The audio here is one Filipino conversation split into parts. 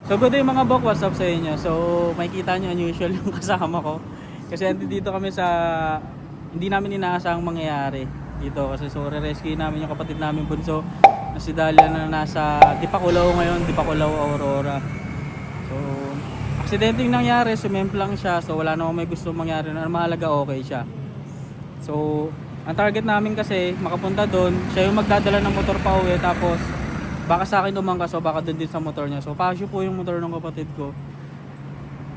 So good day mga bok, what's up sa inyo? So makikita nyo unusual yung kasama ko. Kasi dito kami sa hindi namin inaasahang mangyayari dito. Kasi so re-rescue namin yung kapatid namin bunso na si Dalia na nasa Dipakulaw ngayon, Dipakulaw, Aurora. So aksidente yung nangyari, sumemplang siya. So wala namang may gusto mangyari na mahalaga okay siya. So ang target namin kasi makapunta doon, siya yung magdadala ng motor pa uwi, tapos baka sa akin umangkas o baka doon din sa motor niya. So pasyo po yung motor ng kapatid ko.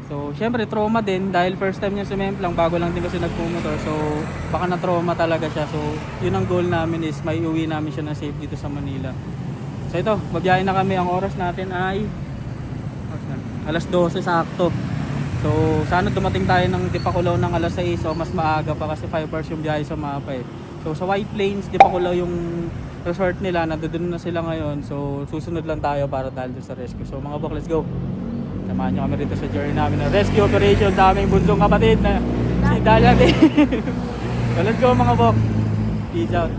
So syempre trauma din dahil first time niya sumemplang, bago lang din kasi nagpumotor. So baka na trauma talaga siya. So yun ang goal namin is may uwi namin siya na safe dito sa Manila. So ito, babiyahe na kami. Ang oras natin ay alas 12 sakto. So sana dumating tayo ng Dipakulaw ng alas 6 o mas maaga pa kasi 5 hours yung biyahe sa mapa eh. So sa White Plains, Dipakulaw yung resort nila, nandoon na sila ngayon. So susunod lang tayo para dahil sa rescue. So mga bok, let's go. Samahan nyo kami rito sa journey namin na rescue operation sa aming bunsong kapatid na si Dalia din. So let's go mga bok. Peace out.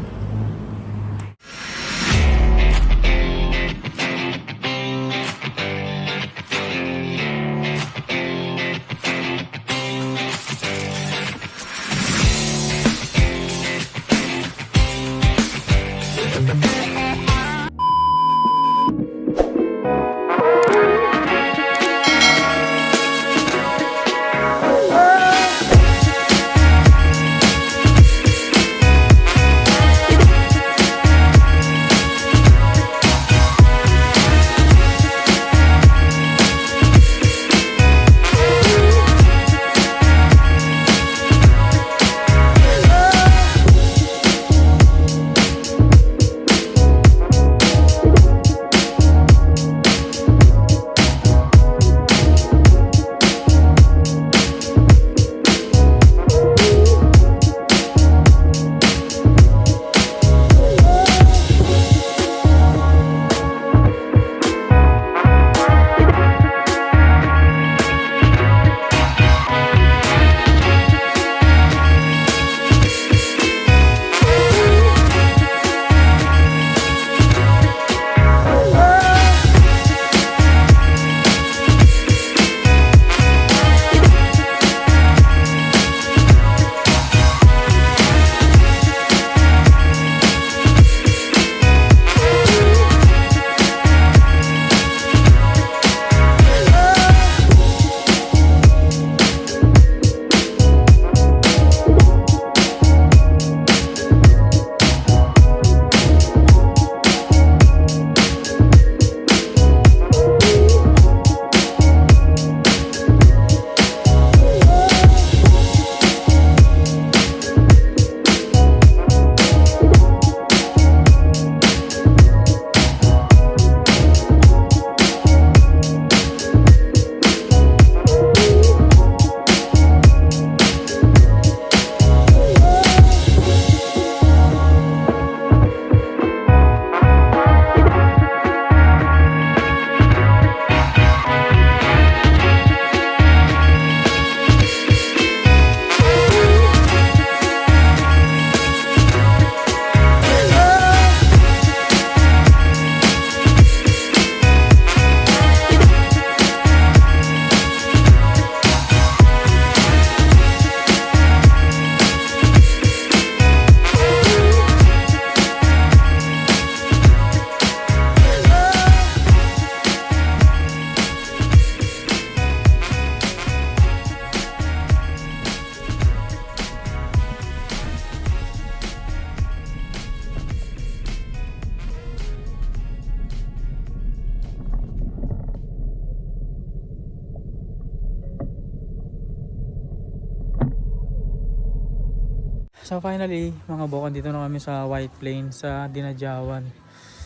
So finally, mga bok, dito na kami sa White Plains sa Dinadjawan.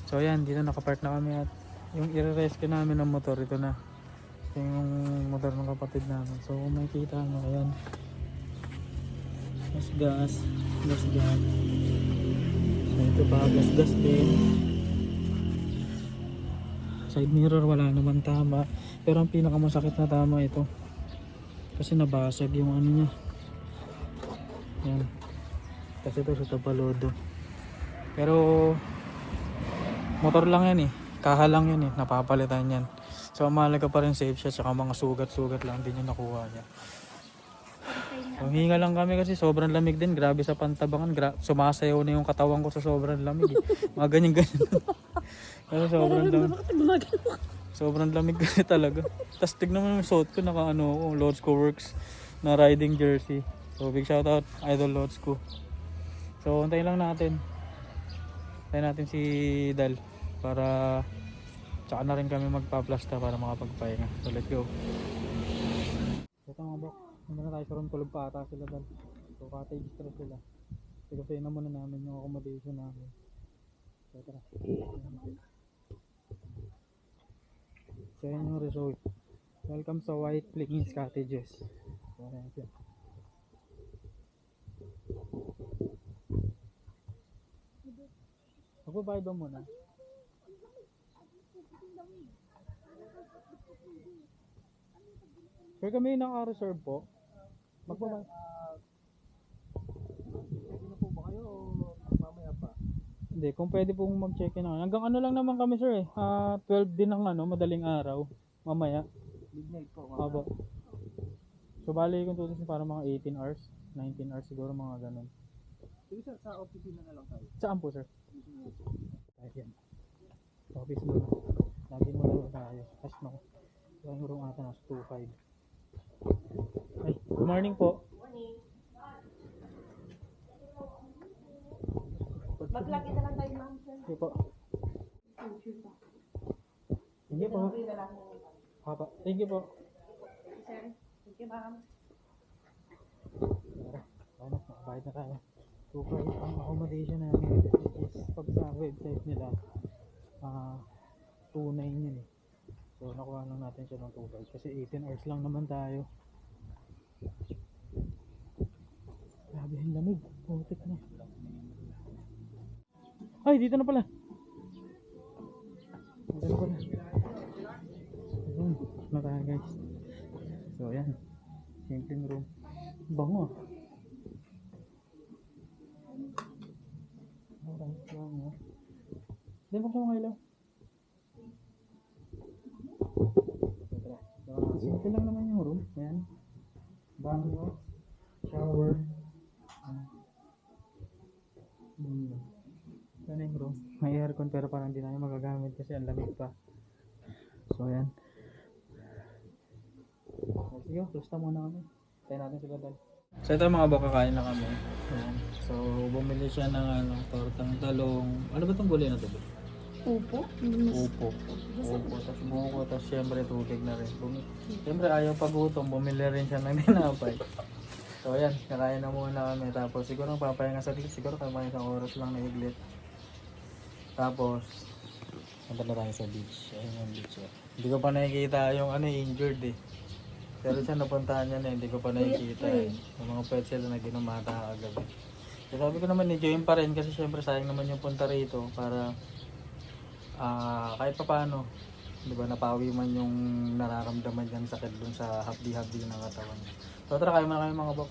So ayan, dito nakapark na kami at yung i-rescue namin ng motor, ito na. Ito yung motor ng kapatid namin. So kung makikita mo, ayan. Gas. So ito pa, gas din. Side mirror, wala naman tama. Pero ang pinakamasakit na tama ito. Kasi nabasag yung ano niya. Ayan. Kasi ito sa Tapalodo. Pero motor lang yan eh, kaha lang yan eh, napapalitan yan. So mahalaga pa rin safe siya, saka mga sugat-sugat lang din yung nakuha niya. So, hinga lang kami kasi sobrang lamig din. Grabe sa Pantabangan. Sumasayaw na yung katawan ko sa sobrang lamig. Mga ganyan-ganyan. Pero sobrang lamig. Sobrang lamig kasi talaga. Tapos tignan mo yung suot ko. Naka Lord's Co Works na riding jersey. So big shout out Idol Lord's Co. So antayin lang natin. Antayin natin si Dal. Para tsaka na rin kami magpa-plasta para makapagpahinga. So let's go. Ito mga bok. Hindi na tayo sa room, tulog pa ata sila dal. So cottage stress sila. Kasi na muna namin yung accommodation namin. So tara. So yan yung resort. Welcome sa White Plains Cottages. So yan siya. Magbabayad ba muna? Sir, kami yung naka-reserve po. Magbabayad. Pwede na po ba kayo o mamaya pa? Hindi, kung pwede pong mag-check-in na. Hanggang ano lang naman kami sir eh. 12 din ng madaling araw. Mamaya. Midnight po. Aba. So bali kung tutusin para mga 18 hours. 19 hours siguro mga ganun. Sige sir, sa opisina na lang tayo. Saan po sir? Ayan. Sa office mo na. Lagi mo lang tayo. Cash no. So yung room ata nasa 2.5. Ay, good morning po. Mag-lagi na lang tayo, ma'am, sir. Sige po. Thank you po. Papa. Thank you po. Sir, thank you, ma'am. Tara. Ano, makabayad na tayo. 2.5 ang accommodation namin. Which is pag sa website nila 2.9 yun eh. So nakuha lang natin siya ng 2.5 kasi 18 hours lang naman tayo. Grabe yung lamig. Putik na. Ay, dito na pala. Dito na pala. Ayun, na tayo guys. So ayan. Simpleng room. Bango ah. Alright, bango. Hindi mo mga ilaw. Simple lang naman yung room. Ayan. Bango. Shower. Yan yung room. May aircon pero parang hindi namin magagamit kasi ang lamig pa. So ayan. Sige, basta muna kami. Tayo natin sila dahil. So ito mga baka kain na kami. Ayan. So bumili siya ng tortang talong. Ano ba itong gulay na ito? Upo? Upo. Upo. Tapos buko. Tapos syempre tubig na rin. Syempre ayaw pagutom. Bumili rin siya ng tinapay. So ayan. Kakain na muna kami. Tapos siguro papahinga sa dito. Siguro kaya isang oras lang na iglit. Tapos punta na tayo sa beach. Ayun yung beach. Hindi ko pa nakikita yung injured eh. Pero siya napuntahan niya na hindi ko pa nakikita eh. Yung mga pets sila na ginumata kagabi. So sabi ko naman i-join pa rin kasi syempre sayang naman yung punta rito para kahit pa paano, di ba, napawi man yung nararamdaman niyang sakit dun sa hapdi-hapdi ng katawan niya. So tara, kayo muna kayo mga bok.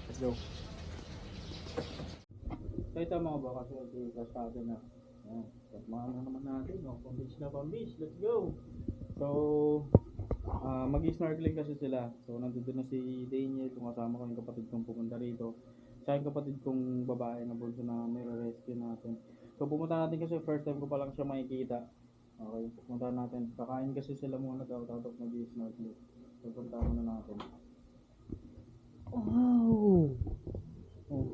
Let's go. So ito mga bok, kasi kasado na. Ayan, mga na naman natin, no? Pang-beach na pang-beach, let's go! So, mag-snorkeling kasi sila. So, nandito na si Daniel, kung kasama ko yung kapatid kong pupunta rito. Siya yung kapatid kong babae na bunso na nire-rescue natin. So, pumunta natin kasi first time ko pa lang siya makikita. Okay, pupunta natin. Kakain kasi sila muna daw, tapos mag-snorkeling. So, punta muna natin. Wow! Oh.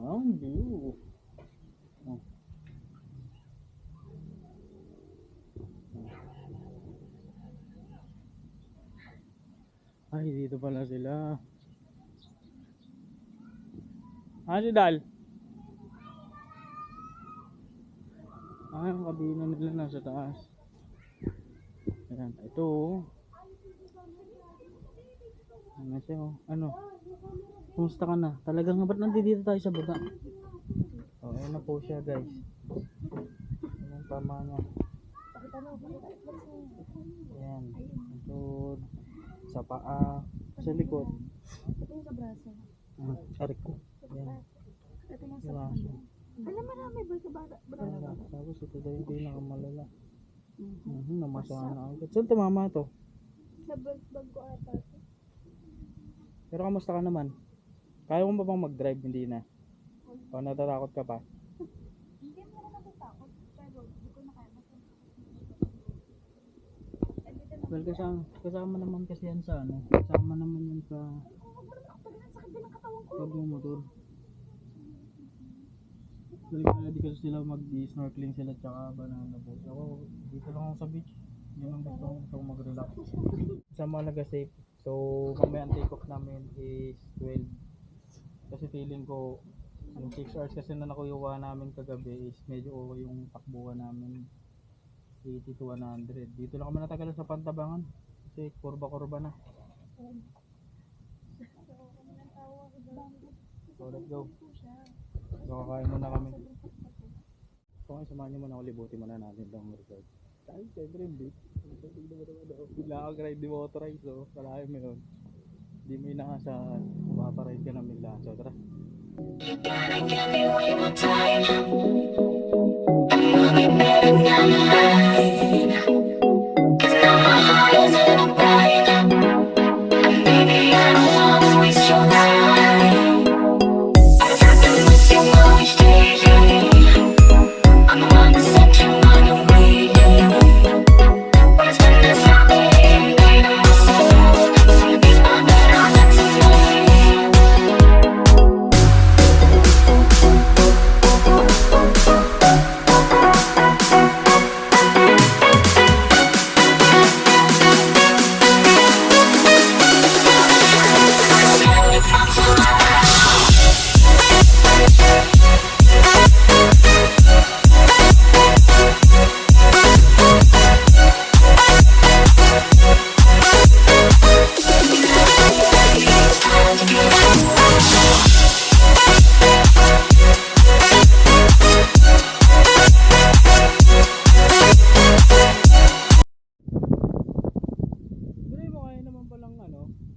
Ang view. Oh. Ay, dito pala sila. Si Dal? Ang kabina nila nasa taas. Ayan, ito oh. Ano siya oh. Ano? Kumusta ka na? Talagang ba't nandito tayo sa baba? Oh, ayan na po siya guys. Ayan ang tama niya. Ayan. Likod. Sa paa. Sa likod. Ito yung sa braso. Arik ko. Ayan. Ito yung sa Braso. Alam mo na, may bata. Tapos ito daw yung pinakamalala. Namasahan na agad. Saan tumama to? Sa bag ko ata. Pero kamusta ka naman? Kaya mo ba bang mag-drive? Hindi na. O natatakot ka pa? Hindi mo ako natatakot. Pero hindi ko na kaya. Well, kasama naman kasi yan sa ano. Kasama naman yan sa pag-motor. Talaga di kasi sila mag-snorkeling sila tsaka banana boat. Ako, dito lang ako sa beach. Yun ang gusto kong mag-relax. Sa Malaga safe. So, mamaya ang take off namin is 12. Kasi feeling ko, yung 6 hours kasi na nakuyuwa namin kagabi is medyo okay yung takbuhan namin. 80 to 100. Dito lang kami natagalan sa Pantabangan. Kasi kurba-kurba na. So, let's go. So, kakain muna kami. So, ngayon samahan nyo muna ako, libutin muna natin itong resort. Ay, syempre hindi. Bigla kang ride di motorize, so kalahin mo yun. Hindi mo inaasahan, mapaparide ka ng bigla. So, tara.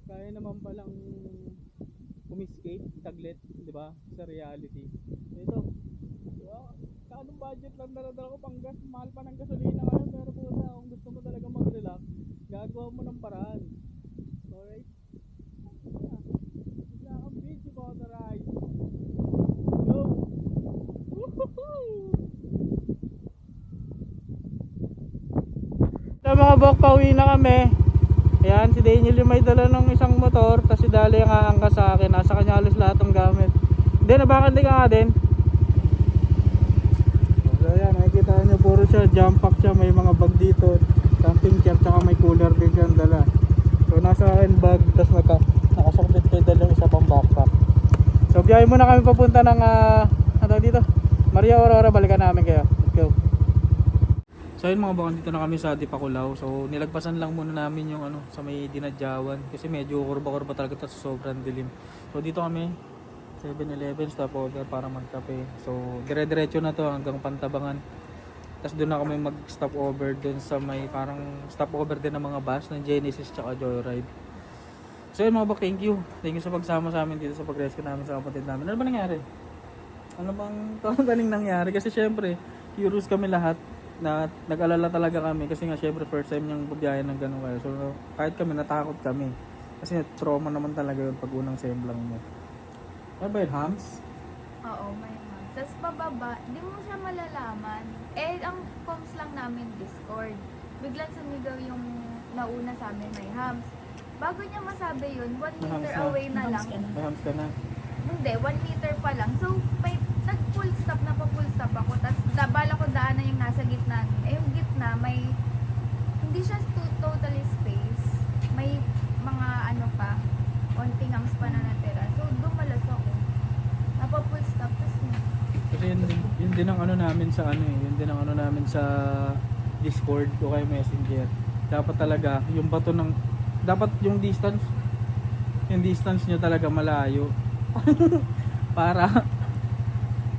Kaya naman palang umiscape taglit, di ba? Sa reality. Ito. Wow, kanong budget lang dala-dala ko pang gas, mahal pa ng gasolina ngayon, pero puta, kung gusto mo talaga mag-relax, gagawa mo ng paraan. Alright? Yeah. Bigla kang video motorize. Go! Woohoo! So mga bok, pauwi na kami. Ayan, si Daniel yung may dala ng isang motor, tapos si Dali ang aangkas sa akin. Nasa kanya halos lahat ng gamit. Hindi, nabakandi ka nga din. So ayan, nakikita nyo puro siya, jump pack siya, may mga bag dito, camping chair, tsaka may cooler din siya dala. So nasa akin bag, tapos nakasakbit kayo dalawang isa pang backpack. So biyahe muna kami papunta ng, ano dito? Maria Aurora, balikan namin kayo. Let's go. So ayun mga bakang, dito na kami sa Dipakulaw. So nilagpasan lang muna namin yung ano sa may Dinadyawan kasi medyo kurba-kurba talaga at sobrang dilim. So dito kami 7-Eleven stop order para magkape. So dire-diretso na to hanggang Pantabangan. Tapos doon na kami mag-stop over doon sa may parang stop over din ng mga bus ng Genesis tsaka Joyride. So ayun mga bak, thank you. Thank you sa pagsama sa amin dito sa pag-rescue namin sa kapatid namin. Ano ba nangyari? Ano bang taling nangyari? Kasi syempre, curious kami lahat. Na nag-alala talaga kami kasi nga syempre first time niyang bubiyahe ng ganun kayo. So kahit kami natakot kami kasi trauma naman talaga yun pag unang semblang mo. Ano ba yun, hams? Oo, may hams. Tapos pababa, di mo siya malalaman. Eh, ang comms lang namin Discord. Biglang sumigaw yung nauna sa amin may hams. Bago niya masabi yun, 1 meter away na lang. May hams ka na? Hindi, 1 meter pa lang. So, may nag-full stop na pa-full stop ako. Tapos, bala ko daanan yung nasa gitna. Eh, yung gitna, may, hindi siya totally space. May mga ano pa, konting hams pa na natira. So, dumalas ako. Napa-full stop. Tapos, Kasi yun din ang ano namin sa ano eh. Yun din ang ano namin sa Discord o kay Messenger. Dapat talaga, yung bato ng, dapat yung distance nyo talaga malayo.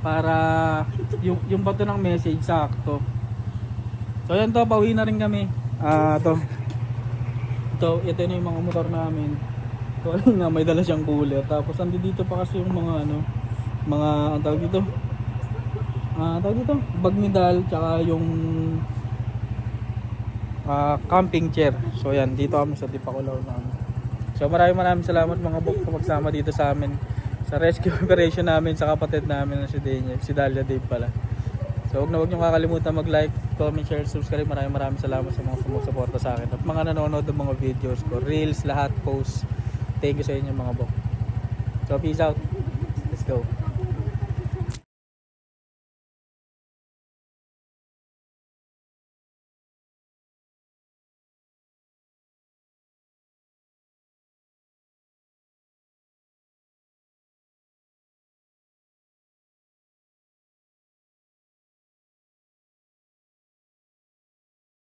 para yung bato ng message sakto. So yan to, pauwi na rin kami. Ito na yung mga motor namin. So ayun nga, may dala siyang cooler. Tapos andito pa kasi yung mga ano, mga ang tawag dito, tawag dito, bagmidal, tsaka yung camping chair. So yan, dito kami sa Dipakulaw namin. So maraming salamat mga bok kung magsama dito sa amin sa rescue operation namin sa kapatid namin na si Daniel, si Dalia Dave pala. So huwag nyo kakalimutan mag-like, comment, share, subscribe. Maraming salamat sa mga sumusuporta sa akin at mga nanonood ng mga videos ko, reels, lahat, posts. Thank you sa inyo mga bok. So peace out. Let's go.